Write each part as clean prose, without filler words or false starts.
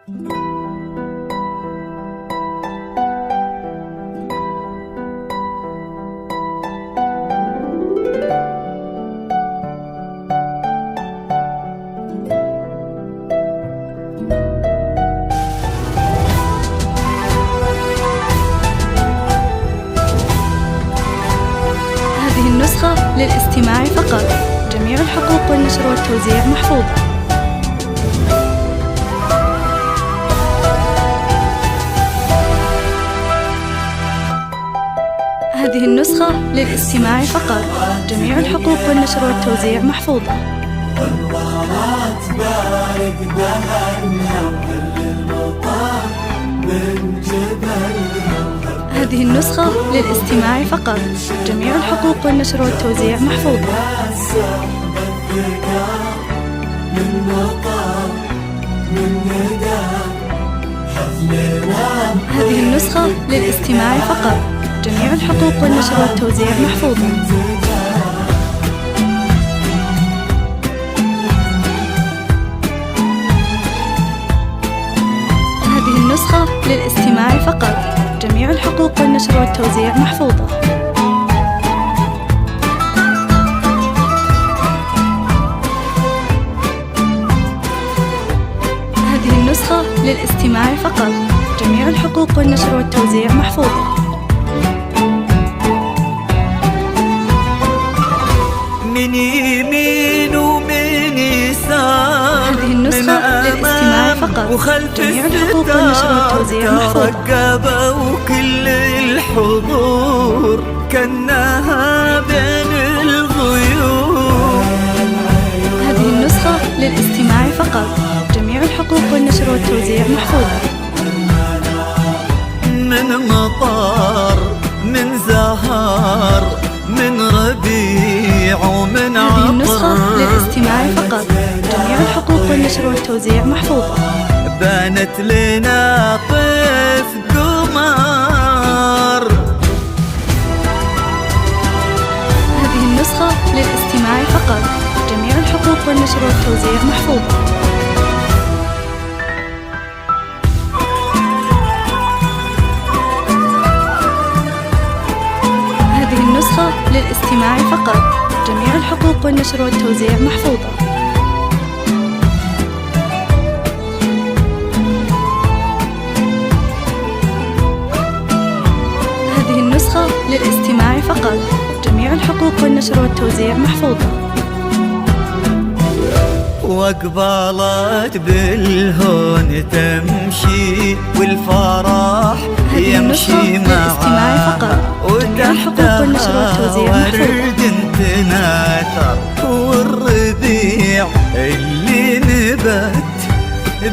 هذه النسخة للاستماع فقط. جميع الحقوق والنشر والتوزيع محفوظة. هذه النسخة للاستماع فقط. جميع الحقوق والنشر والتوزيع محفوظة. هذه النسخة للاستماع فقط. جميع الحقوق والنشر والتوزيع محفوظة. هذه النسخة للاستماع فقط. جميع الحقوق والنشر والتوزيع محفوظة. هذه النسخة للاستماع فقط. جميع الحقوق والنشر والتوزيع محفوظة. هذه النسخة للاستماع فقط. جميع الحقوق والنشر والتوزيع محفوظة. من يمين ومن يسار. هذه النسخة للاستماع فقط. جميع الحقوق والنشر والتوزيع محفوظة. رقبة وكل الحضور كأنها بين الغيور. هذه النسخة للاستماع فقط. جميع الحقوق والنشر والتوزيع محفوظة. من مطار، من زهر، من ربيع ومن عطر. هذه النسخة للاستماع فقط. جميع الحقوق والنشر والتوزيع محفوظة. بانت لنا طيف قمر. هذه النسخة للاستماع فقط. جميع الحقوق والنشر والتوزيع محفوظة. هذه النسخة للاستماع فقط. جميع الحقوق والنشر والتوزيع محفوظة. هذه النسخة للاستماع فقط. جميع الحقوق والنشر والتوزيع محفوظة. وقبلت بالهون تمشي والفرح يمشي معها. وتحتها ورد تناثر والربيع اللي نبت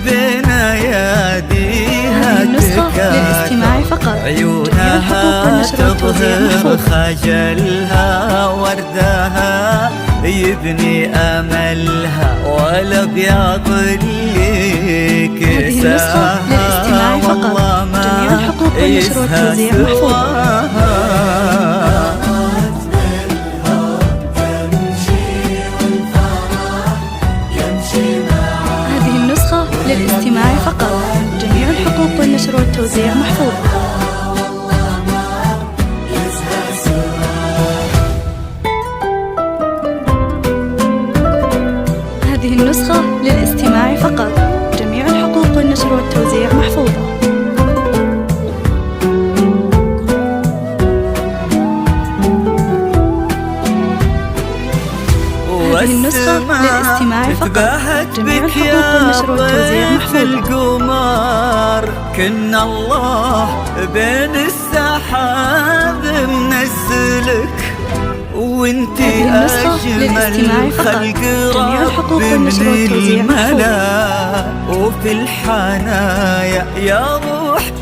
بين يديها تكاثر. عيونها تظهر خجلها وردها يبني أملها والأبيض اللي كساها والله ما يزهى سواها. هذه النسخة للاستماع فقط. جميع الحقوق والنشر والتوزيع محفوظة. هذه النسخة للاستماع فقط. جميع الحقوق والنشر والتوزيع محفوظة. هذه النسخة للاستماع فقط. جميع الحقوق والنشر والتوزيع محفوظة. القمر كنا الله بين السحاب منزلك وانتي أجمل خلق رب من الملا. وفي الحنايا يا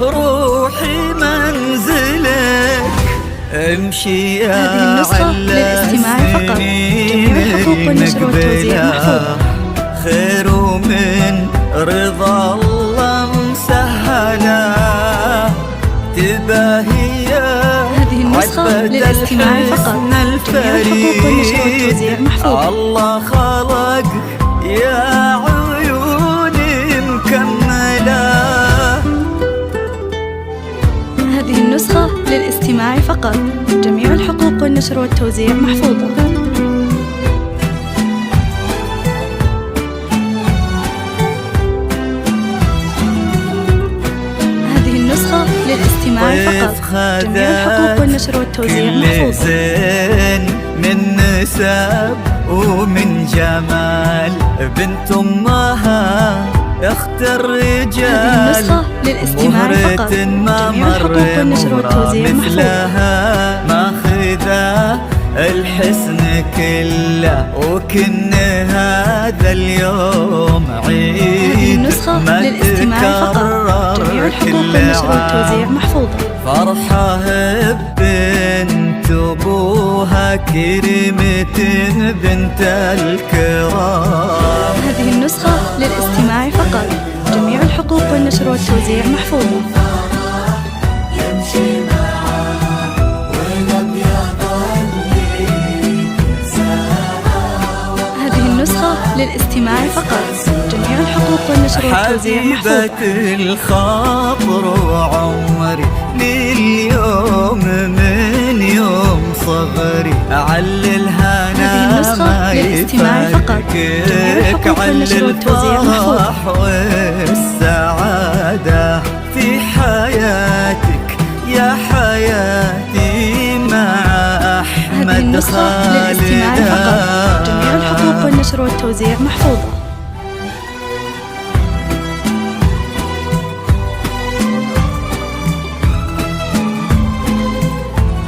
روحي منزلك. امشي يا سنين نقبلها خير ومن رضا الله مسهلا. تباهية هذه النسخة للاستماع فقط. الله خلق يا عيوني مكملة. والنشر والتوزيع محفوظة. هذه النسخة للاستماع فقط. جميع الحقوق والنشر والتوزيع محفوظة. زين من نسب ومن جمال بنت امها اخت الرجال. هذه النسخة للاستماع فقط. ما جميع الحقوق والنشر والتوزيع مثلها ماخذة الحسن كله وكن هذا اليوم عيد. هذه النسخة للاستماع فقط. جميع الحقوق والنشر والتوزيع محفوظة. فرحة بنت ابوها كريمة بنت الكرام. هذه النسخة للاستماع فقط. جميع الحقوق والنشر والتوزيع محفوظة. هذه النسخة للاستماع فقط. جميع الحقوق والنشر والتوزيع محفوظة. حبيبة الخاطر وعمري لليوم من يوم صغري عللها هذه النسخة للاستماع فقط. جميع الحقوق والنشر والتوزيع محفوظة. والسعادة في حياتك يا حياتي مع أحمد. هذه النسخة للاستماع فقط. جميع الحقوق والنشر والتوزيع محفوظة.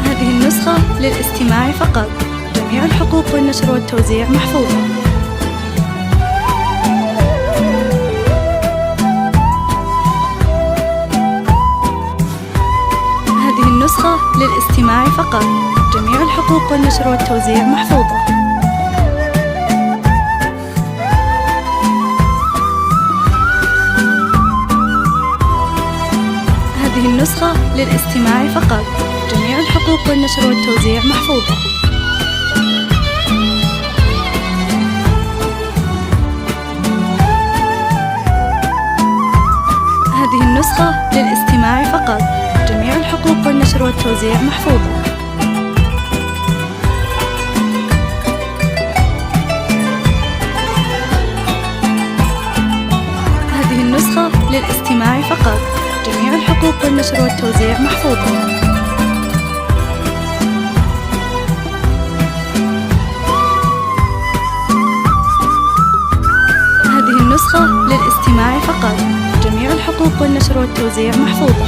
هذه النسخة للاستماع فقط. جميع الحقوق والنشر والتوزيع محفوظة. هذه النسخة للاستماع فقط. جميع الحقوق والنشر والتوزيع محفوظة. هذه النسخة للاستماع فقط. جميع الحقوق والنشر والتوزيع محفوظة. هذه النسخة للاستماع فقط. جميع الحقوق والنشر والتوزيع محفوظة. هذه النسخة للاستماع فقط. جميع الحقوق والنشر والتوزيع محفوظة. هذه النسخة للاستماع فقط. جميع الحقوق والنشر والتوزيع محفوظة.